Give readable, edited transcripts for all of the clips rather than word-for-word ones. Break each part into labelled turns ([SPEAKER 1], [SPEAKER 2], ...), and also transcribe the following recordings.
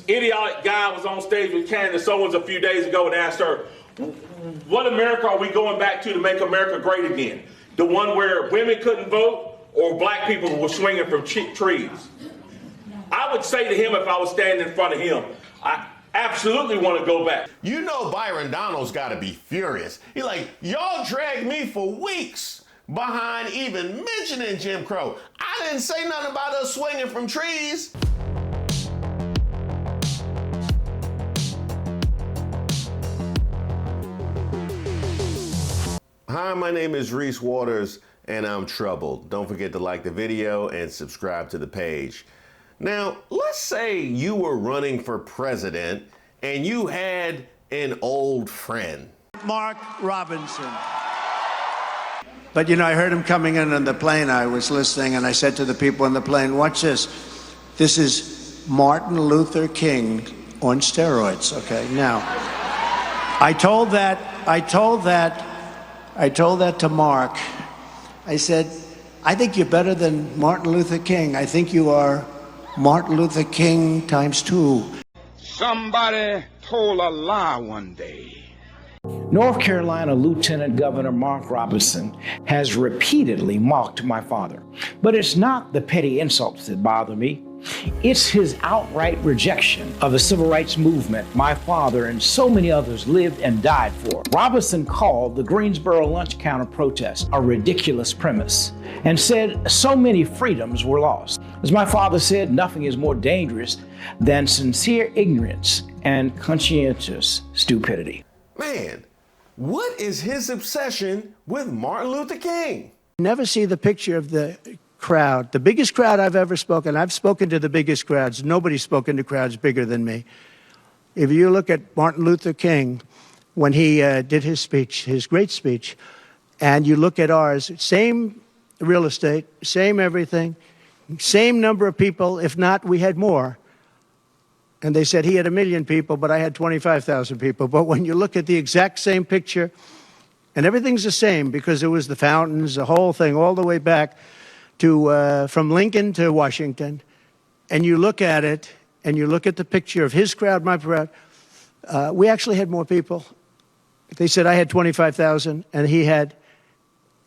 [SPEAKER 1] idiotic guy was on stage with Candace Owens a few days ago and asked her, what America are we going back to make America great again? The one where women couldn't vote or black people were swinging from trees? I would say to him, if I was standing in front of him, I absolutely want to go back.
[SPEAKER 2] You know Byron Donald's got to be furious. He's like, y'all dragged me for weeks behind even mentioning Jim Crow. I didn't say nothing about us swinging from trees. Hi, my name is Reese Waters, and I'm troubled. Don't forget to like the video and subscribe to the page. Now, let's say you were running for president and you had an old friend.
[SPEAKER 3] Mark Robinson. But, you know, I heard him coming in on the plane. I was listening, and I said to the people on the plane, watch this. This is Martin Luther King on steroids, okay? Now, I told that to Mark. I said, I think you're better than Martin Luther King. I think you are Martin Luther King times 2.
[SPEAKER 4] Somebody told a lie one day.
[SPEAKER 5] North Carolina Lieutenant Governor Mark Robinson has repeatedly mocked my father. But it's not the petty insults that bother me. It's his outright rejection of the civil rights movement my father and so many others lived and died for. Robinson called the Greensboro lunch counter protest a ridiculous premise and said so many freedoms were lost. As my father said, nothing is more dangerous than sincere ignorance and conscientious stupidity.
[SPEAKER 2] Man, what is his obsession with Martin Luther King?
[SPEAKER 3] Never see the picture of the crowd, the biggest crowd I've ever spoken. I've spoken to the biggest crowds. Nobody's spoken to crowds bigger than me. If you look at Martin Luther King, when he did his speech, his great speech, and you look at ours, same real estate, same everything, same number of people, if not, we had more. And they said he had 1 million people, but I had 25,000 people. But when you look at the exact same picture, and everything's the same because it was the fountains, the whole thing, all the way back to from Lincoln to Washington, and you look at it, and you look at the picture of his crowd, my crowd, we actually had more people. They said I had 25,000, and he had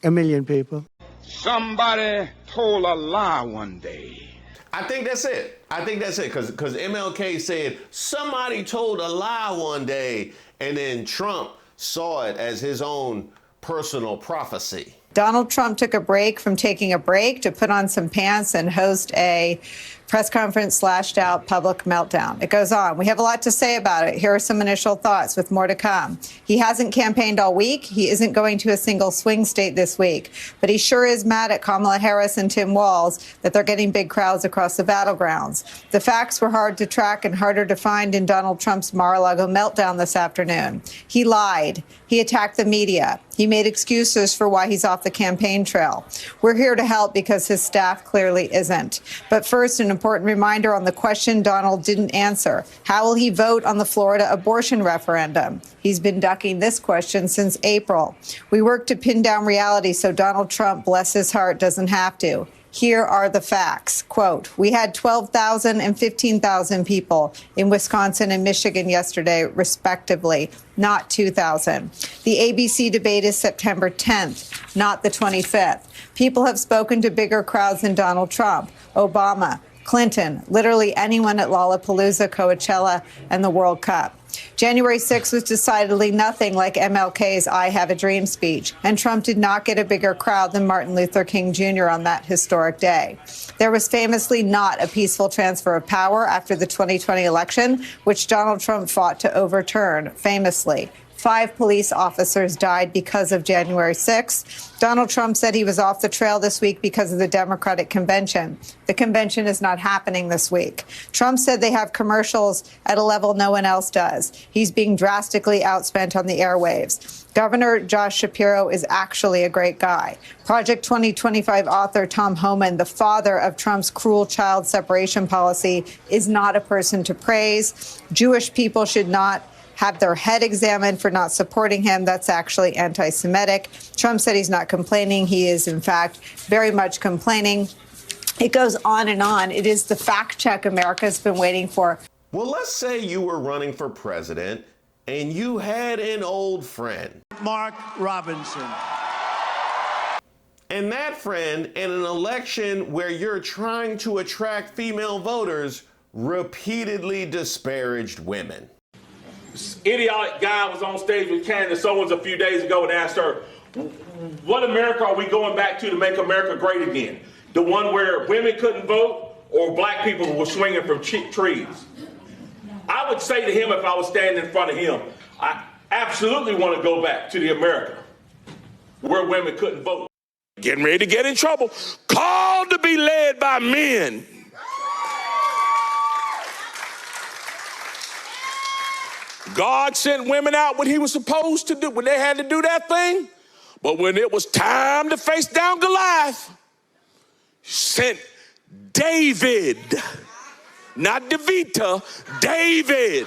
[SPEAKER 3] 1 million people.
[SPEAKER 4] Somebody told a lie one day.
[SPEAKER 2] I think that's it. Because MLK said somebody told a lie one day, and then Trump saw it as his own personal prophecy.
[SPEAKER 6] Donald Trump took a break from taking a break to put on some pants and host a press conference slashed out public meltdown. It goes on. We have a lot to say about it. Here are some initial thoughts with more to come. He hasn't campaigned all week. He isn't going to a single swing state this week, but he sure is mad at Kamala Harris and Tim Walz that they're getting big crowds across the battlegrounds. The facts were hard to track and harder to find in Donald Trump's Mar-a-Lago meltdown this afternoon. He lied. He attacked the media. He made excuses for why he's off the campaign trail. We're here to help because his staff clearly isn't. But first, an important reminder on the question Donald didn't answer. How will he vote on the Florida abortion referendum? He's been ducking this question since April. We work to pin down reality so Donald Trump, bless his heart, doesn't have to. Here are the facts. Quote, we had 12,000 and 15,000 people in Wisconsin and Michigan yesterday, respectively, not 2,000. The ABC debate is September 10th, not the 25th. People have spoken to bigger crowds than Donald Trump, Obama, Clinton, literally anyone at Lollapalooza, Coachella, and the World Cup. January 6th was decidedly nothing like MLK's I Have a Dream speech, and Trump did not get a bigger crowd than Martin Luther King Jr. on that historic day. There was famously not a peaceful transfer of power after the 2020 election, which Donald Trump fought to overturn, famously. 5 police officers died because of January 6th. Donald Trump said he was off the trail this week because of the Democratic convention. The convention is not happening this week. Trump said they have commercials at a level no one else does. He's being drastically outspent on the airwaves. Governor Josh Shapiro is actually a great guy. Project 2025 author Tom Homan, the father of Trump's cruel child separation policy, is not a person to praise. Jewish people should not have their head examined for not supporting him. That's actually anti-Semitic. Trump said he's not complaining. He is, in fact, very much complaining. It goes on and on. It is the fact check America's been waiting for.
[SPEAKER 2] Well, let's say you were running for president and you had an old friend.
[SPEAKER 3] Mark Robinson.
[SPEAKER 2] And that friend, in an election where you're trying to attract female voters, repeatedly disparaged women.
[SPEAKER 1] This idiotic guy was on stage with Candace Owens a few days ago and asked her, what America are we going back to make America great again? The one where women couldn't vote or black people were swinging from trees? I would say to him, if I was standing in front of him, I absolutely want to go back to the America where women couldn't vote.
[SPEAKER 7] Getting ready to get in trouble. Called to be led by men. God sent women out when he was supposed to do, when they had to do that thing. But when it was time to face down Goliath, sent David, not Devita, David.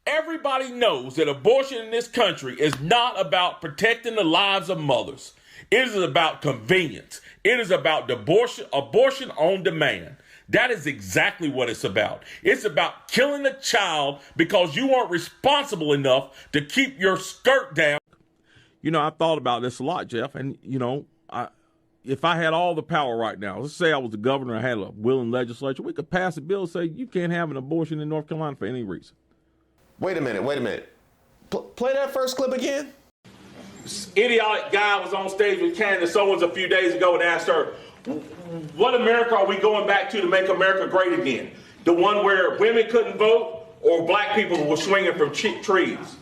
[SPEAKER 1] Everybody knows that abortion in this country is not about protecting the lives of mothers. It is about convenience. It is about abortion on demand. That is exactly what it's about. It's about killing a child because you weren't responsible enough to keep your skirt down. You know, I thought about this a lot, Jeff, and, you know, if I had all the power right now, let's say I was the governor, I had a willing legislature, we could pass a bill and say you can't have an abortion in North Carolina for any reason.
[SPEAKER 2] Wait a minute. Play that first clip again.
[SPEAKER 1] This idiotic guy was on stage with Candace Owens a few days ago and asked her, what America are we going back to make America great again? The one where women couldn't vote or black people were swinging from trees?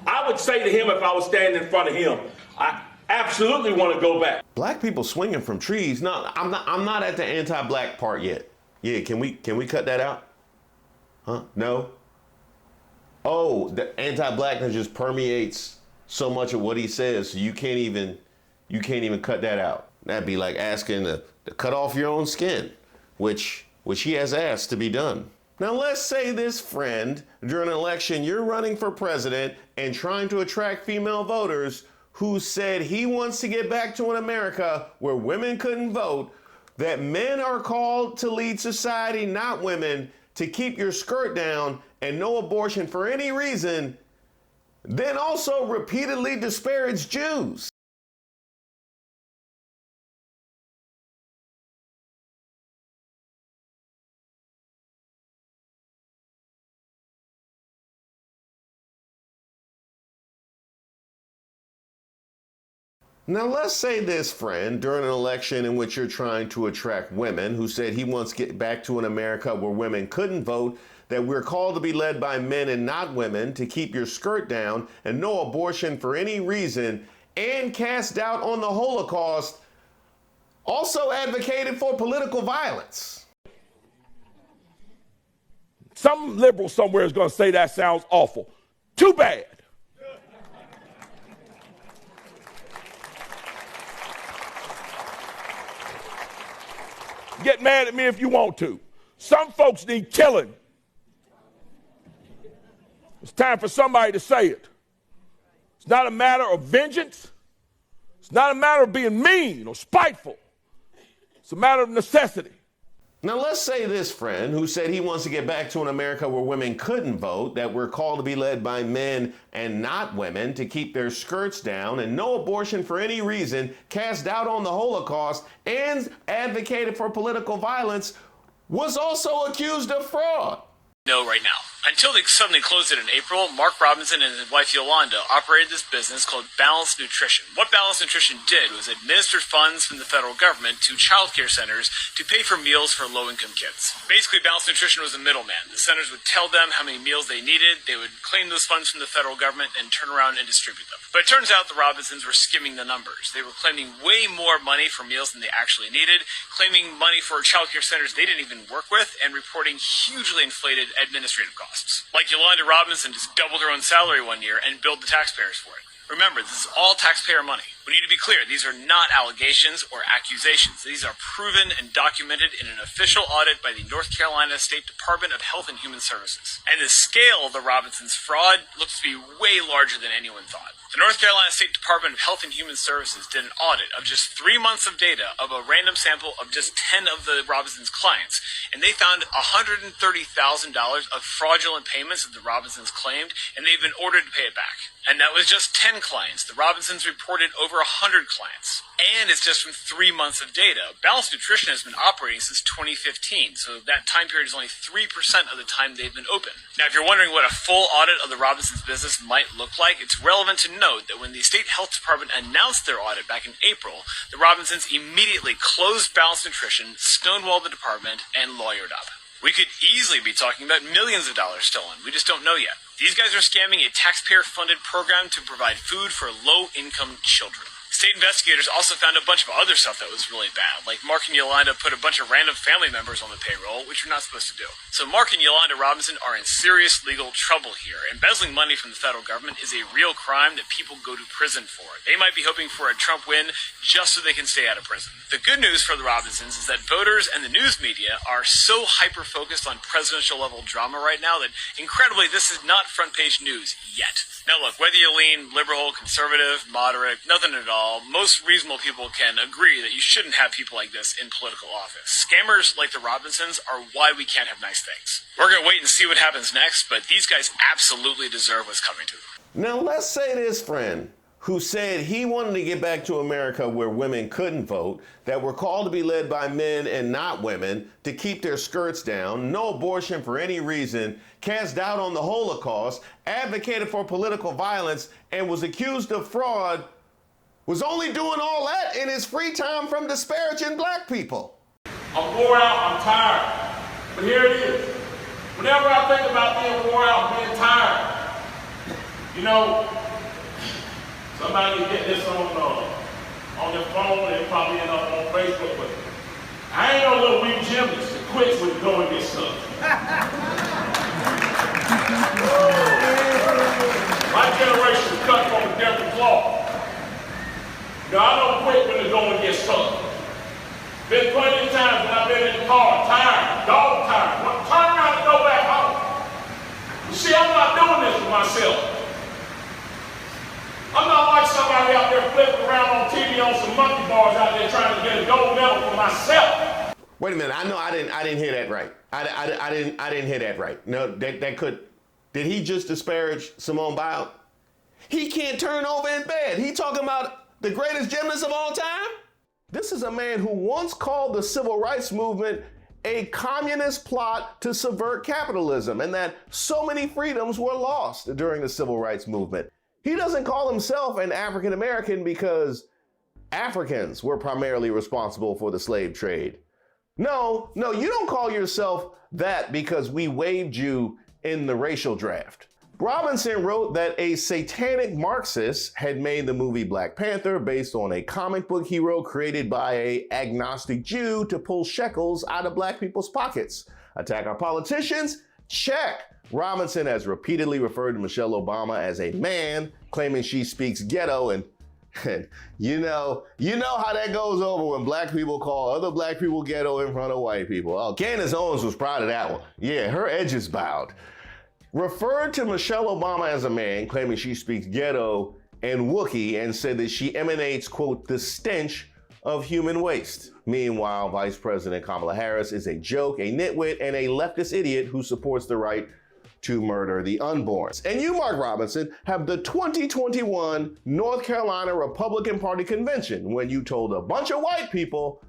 [SPEAKER 1] I would say to him, if I was standing in front of him, I absolutely want to go back.
[SPEAKER 2] Black people swinging from trees? No, I'm not at the anti-black part yet. Yeah, can we cut that out? Huh? No? Oh, the anti-blackness just permeates so much of what he says, so you can't even cut that out. That'd be like asking to cut off your own skin, which he has asked to be done. Now let's say this friend, during an election, you're running for president and trying to attract female voters, who said he wants to get back to an America where women couldn't vote, that men are called to lead society, not women, to keep your skirt down and no abortion for any reason, then also repeatedly disparage Jews. Now let's say this friend, during an election in which you're trying to attract women, who said he wants to get back to an America where women couldn't vote, that we're called to be led by men and not women, to keep your skirt down and no abortion for any reason, and cast doubt on the Holocaust, also advocated for political violence.
[SPEAKER 7] Some liberal somewhere is going to say that sounds awful. Too bad. Get mad at me if you want to. Some folks need killing. It's time for somebody to say it. It's not a matter of vengeance. It's not a matter of being mean or spiteful. It's a matter of necessity.
[SPEAKER 2] Now let's say this friend, who said he wants to get back to an America where women couldn't vote, that we're called to be led by men and not women, to keep their skirts down and no abortion for any reason, cast doubt on the Holocaust, and advocated for political violence, was also accused of fraud.
[SPEAKER 8] No, right now. Until they suddenly closed it in April, Mark Robinson and his wife Yolanda operated this business called Balanced Nutrition. What Balanced Nutrition did was administer funds from the federal government to child care centers to pay for meals for low-income kids. Basically, Balanced Nutrition was a middleman. The centers would tell them how many meals they needed, they would claim those funds from the federal government, and turn around and distribute them. But it turns out the Robinsons were skimming the numbers. They were claiming way more money for meals than they actually needed, claiming money for child care centers they didn't even work with, and reporting hugely inflated administrative costs. Like Yolanda Robinson just doubled her own salary one year and billed the taxpayers for it. Remember, this is all taxpayer money. We need to be clear, these are not allegations or accusations. These are proven and documented in an official audit by the North Carolina State Department of Health and Human Services. And the scale of the Robinsons' fraud looks to be way larger than anyone thought. The North Carolina State Department of Health and Human Services did an audit of just 3 months of data of a random sample of just 10 of the Robinsons' clients, and they found $130,000 of fraudulent payments that the Robinsons claimed, and they've been ordered to pay it back. And that was just 10 clients. The Robinsons reported over 100 clients. And it's just from 3 months of data. Balanced Nutrition has been operating since 2015, so that time period is only 3% of the time they've been open. Now, if you're wondering what a full audit of the Robinsons business might look like, it's relevant to note that when the State Health Department announced their audit back in April, the Robinsons immediately closed Balanced Nutrition, stonewalled the department, and lawyered up. We could easily be talking about millions of dollars stolen. We just don't know yet. These guys are scamming a taxpayer-funded program to provide food for low-income children. State investigators also found a bunch of other stuff that was really bad, like Mark and Yolanda put a bunch of random family members on the payroll, which you're not supposed to do. So Mark and Yolanda Robinson are in serious legal trouble here. Embezzling money from the federal government is a real crime that people go to prison for. They might be hoping for a Trump win just so they can stay out of prison. The good news for the Robinsons is that voters and the news media are so hyper-focused on presidential-level drama right now that, incredibly, this is not front-page news yet. Now look, whether you lean liberal, conservative, moderate, nothing at all, most reasonable people can agree that you shouldn't have people like this in political office. Scammers like the Robinsons are why we can't have nice things. We're going to wait and see what happens next, but these guys absolutely deserve what's coming to them.
[SPEAKER 2] Now let's say this friend who said he wanted to get back to America where women couldn't vote, that were called to be led by men and not women, to keep their skirts down, no abortion for any reason, cast doubt on the Holocaust, advocated for political violence, and was accused of fraud, was only doing all that in his free time from disparaging black people.
[SPEAKER 1] I'm wore out, I'm tired. But here it is. Whenever I think about being wore out, being tired, you know, somebody can get this on their phone and probably end up on Facebook, but I ain't no little weak gymnast that quits when you go and get stuff. My generation cut from a different cloth. You know, I don't quit when the going gets tough. Been plenty of times when I've been in the car, tired, dog tired, want to turn around and go back home. You see, I'm not doing this for myself. I'm not like somebody out there flipping around on TV on some monkey bars out there trying to get a gold medal for myself.
[SPEAKER 2] Wait a minute, I know I didn't hear that right. I didn't hear that right. No, that could. Did he just disparage Simone Biles? He can't turn over in bed. He talking about the greatest gymnast of all time? This is a man who once called the civil rights movement a communist plot to subvert capitalism, and that so many freedoms were lost during the civil rights movement. He doesn't call himself an African American because Africans were primarily responsible for the slave trade. No, you don't call yourself that because we waived you in the racial draft. Robinson wrote that a satanic Marxist had made the movie Black Panther based on a comic book hero created by an agnostic Jew to pull shekels out of black people's pockets. Attack our politicians? Check. Robinson has repeatedly referred to Michelle Obama as a man, claiming she speaks ghetto, and you know how that goes over when black people call other black people ghetto in front of white people. Oh, Candace Owens was proud of that one. Yeah, her edges bowed. Referred to Michelle Obama as a man, claiming she speaks ghetto and Wookiee, and said that she emanates, quote, the stench of human waste. Meanwhile, Vice President Kamala Harris is a joke, a nitwit, and a leftist idiot who supports the right to murder the unborn. And you, Mark Robinson, have the 2021 North Carolina Republican Party convention when you told a bunch of white people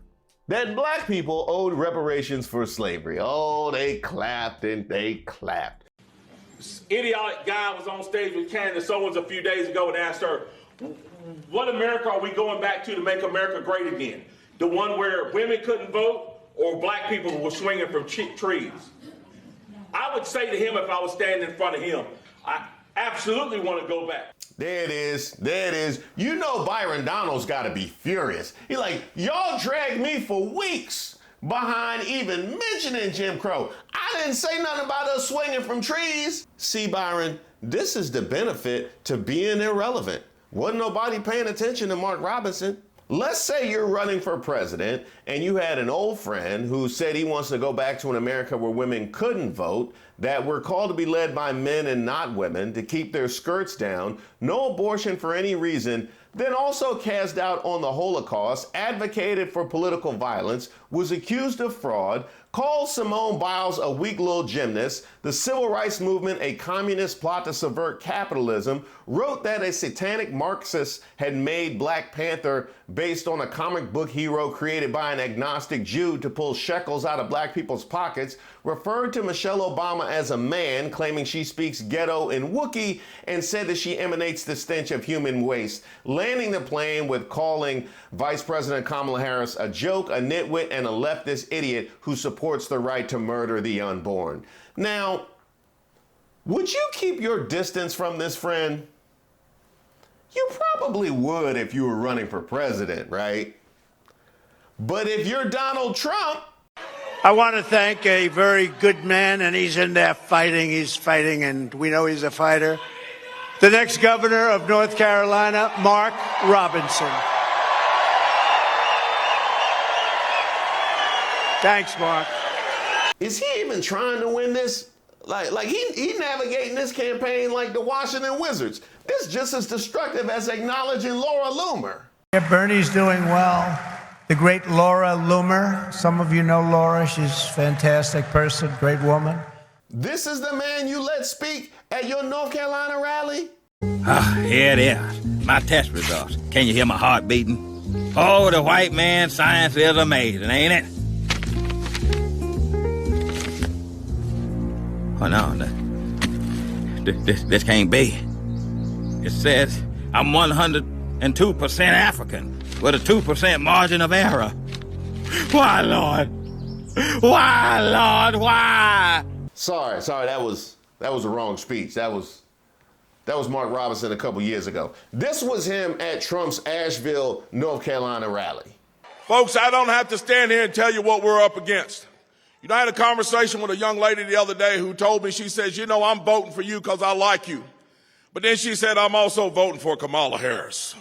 [SPEAKER 2] that black people owed reparations for slavery. Oh, they clapped and they clapped.
[SPEAKER 1] Idiotic guy was on stage with Candace Owens a few days ago and asked her, what America are we going back to make America great again? The one where women couldn't vote or black people were swinging from trees? I would say to him if I was standing in front of him, I absolutely want to go back.
[SPEAKER 2] There it is. You know Byron Donald's got to be furious. He's like, y'all dragged me for weeks behind even mentioning Jim Crow. I didn't say nothing about us swinging from trees. See, Byron, this is the benefit to being irrelevant. Wasn't nobody paying attention to Mark Robinson. Let's say you're running for president and you had an old friend who said he wants to go back to an America where women couldn't vote, that we're called to be led by men and not women, to keep their skirts down, no abortion for any reason, then also cast doubt on the Holocaust, advocated for political violence, was accused of fraud, called Simone Biles a weak little gymnast, the civil rights movement a communist plot to subvert capitalism, wrote that a satanic Marxist had made Black Panther based on a comic book hero created by an agnostic Jew to pull shekels out of black people's pockets, referred to Michelle Obama as a man, claiming she speaks ghetto and Wookiee, and said that she emanates the stench of human waste, landing the plane with calling Vice President Kamala Harris a joke, a nitwit, and a leftist idiot who supports the right to murder the unborn. Now, would you keep your distance from this friend? You probably would if you were running for president, right? But if you're Donald Trump...
[SPEAKER 3] I want to thank a very good man, and he's in there fighting. He's fighting, and we know he's a fighter. The next governor of North Carolina, Mark Robinson. Thanks, Mark.
[SPEAKER 2] Is he even trying to win this? Like he navigating this campaign like the Washington Wizards. This is just as destructive as acknowledging Laura Loomer.
[SPEAKER 3] Yeah, Bernie's doing well. The great Laura Loomer. Some of you know Laura. She's a fantastic person, great woman.
[SPEAKER 2] This is the man you let speak at your North Carolina rally?
[SPEAKER 9] Here it is. My test results. Can you hear my heart beating? Oh, the white man's science is amazing, ain't it? Oh, no. This can't be. It says I'm 102% African with a 2% margin of error. Why, Lord? Why, Lord? Why?
[SPEAKER 2] Sorry, that was the wrong speech. That was Mark Robinson a couple years ago. This was him at Trump's Asheville, North Carolina rally.
[SPEAKER 7] Folks, I don't have to stand here and tell you what we're up against. You know, I had a conversation with a young lady the other day who told me, she says, you know, I'm voting for you because I like you. But then she said, I'm also voting for Kamala Harris.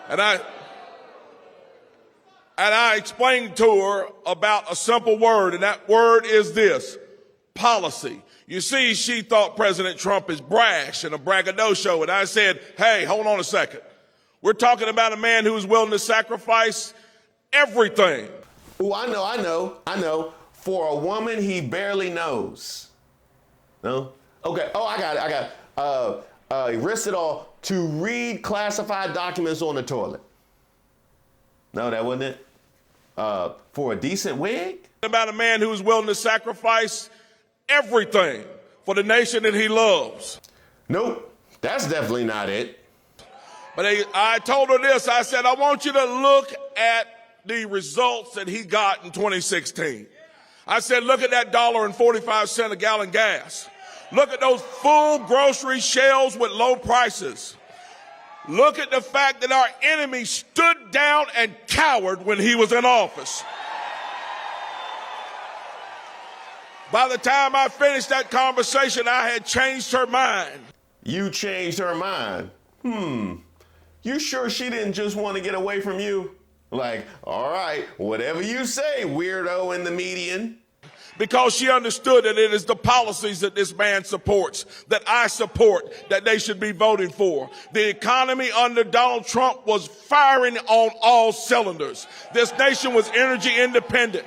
[SPEAKER 7] And I explained to her about a simple word, and that word is this: policy. You see, she thought President Trump is brash and a braggadocio, and I said, hey, hold on a second. We're talking about a man who is willing to sacrifice everything.
[SPEAKER 2] Oh, I know. For a woman he barely knows. No? Okay. Oh, I got it. He risked it all to read classified documents on the toilet. No, that wasn't it. For a decent wig?
[SPEAKER 7] About a man who is willing to sacrifice everything for the nation that he loves.
[SPEAKER 2] Nope, that's definitely not it.
[SPEAKER 7] But I told her this. I said, I want you to look at the results that he got in 2016. I said, look at that $1.45 a gallon gas. Look at those full grocery shelves with low prices. Look at the fact that our enemy stood down and cowered when he was in office. By the time I finished that conversation, I had changed her mind.
[SPEAKER 2] You changed her mind? You sure she didn't just want to get away from you? Like, all right, whatever you say, weirdo in the median.
[SPEAKER 7] Because she understood that it is the policies that this man supports, that I support, that they should be voting for. The economy under Donald Trump was firing on all cylinders. This nation was energy independent.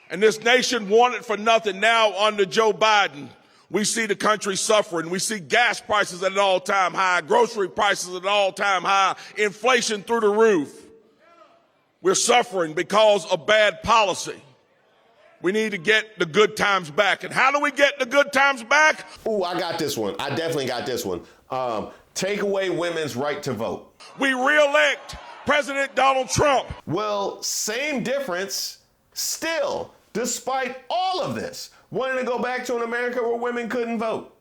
[SPEAKER 7] And this nation wanted for nothing. Now under Joe Biden, we see the country suffering. We see gas prices at an all-time high, grocery prices at an all-time high, inflation through the roof. We're suffering because of bad policy. We need to get the good times back. And how do we get the good times back?
[SPEAKER 2] Ooh, I got this one. I definitely got this one. Take away women's right to vote.
[SPEAKER 7] We re-elect President Donald Trump.
[SPEAKER 2] Well, same difference. Still, despite all of this, wanting to go back to an America where women couldn't vote,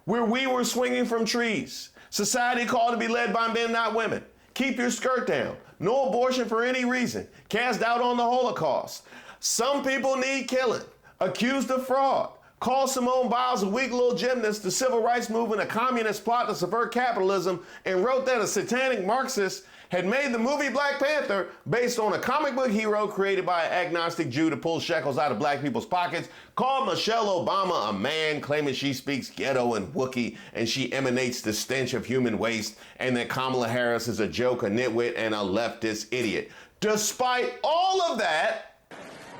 [SPEAKER 2] where we were swinging from trees, society called to be led by men, not women. Keep your skirt down. No abortion for any reason. Cast doubt on the Holocaust. Some people need killing. Accused of fraud. Call Simone Biles a weak little gymnast, the civil rights movement a communist plot to subvert capitalism, and wrote that a satanic Marxist had made the movie Black Panther based on a comic book hero created by an agnostic Jew to pull shekels out of black people's pockets, called Michelle Obama a man, claiming she speaks ghetto and Wookiee and she emanates the stench of human waste, and that Kamala Harris is a joke, a nitwit, and a leftist idiot. Despite all of that,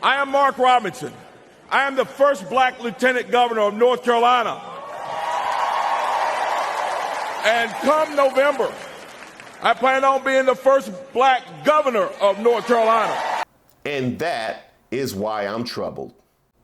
[SPEAKER 7] I am Mark Robinson. I am the first black lieutenant governor of North Carolina. And come November, I plan on being the first black governor of North Carolina.
[SPEAKER 2] And that is why I'm troubled.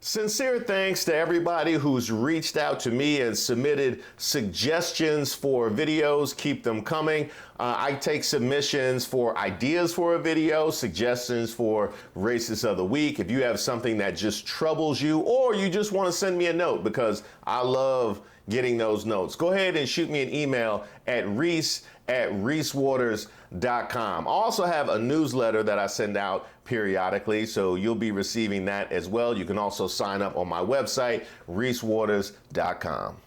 [SPEAKER 2] Sincere thanks to everybody who's reached out to me and submitted suggestions for videos. Keep them coming. I take submissions for ideas for a video, suggestions for Racist of the Week. If you have something that just troubles you, or you just want to send me a note, because I love getting those notes, go ahead and shoot me an email at reese@reesewaters.com. I also have a newsletter that I send out periodically, so you'll be receiving that as well. You can also sign up on my website, reesewaters.com.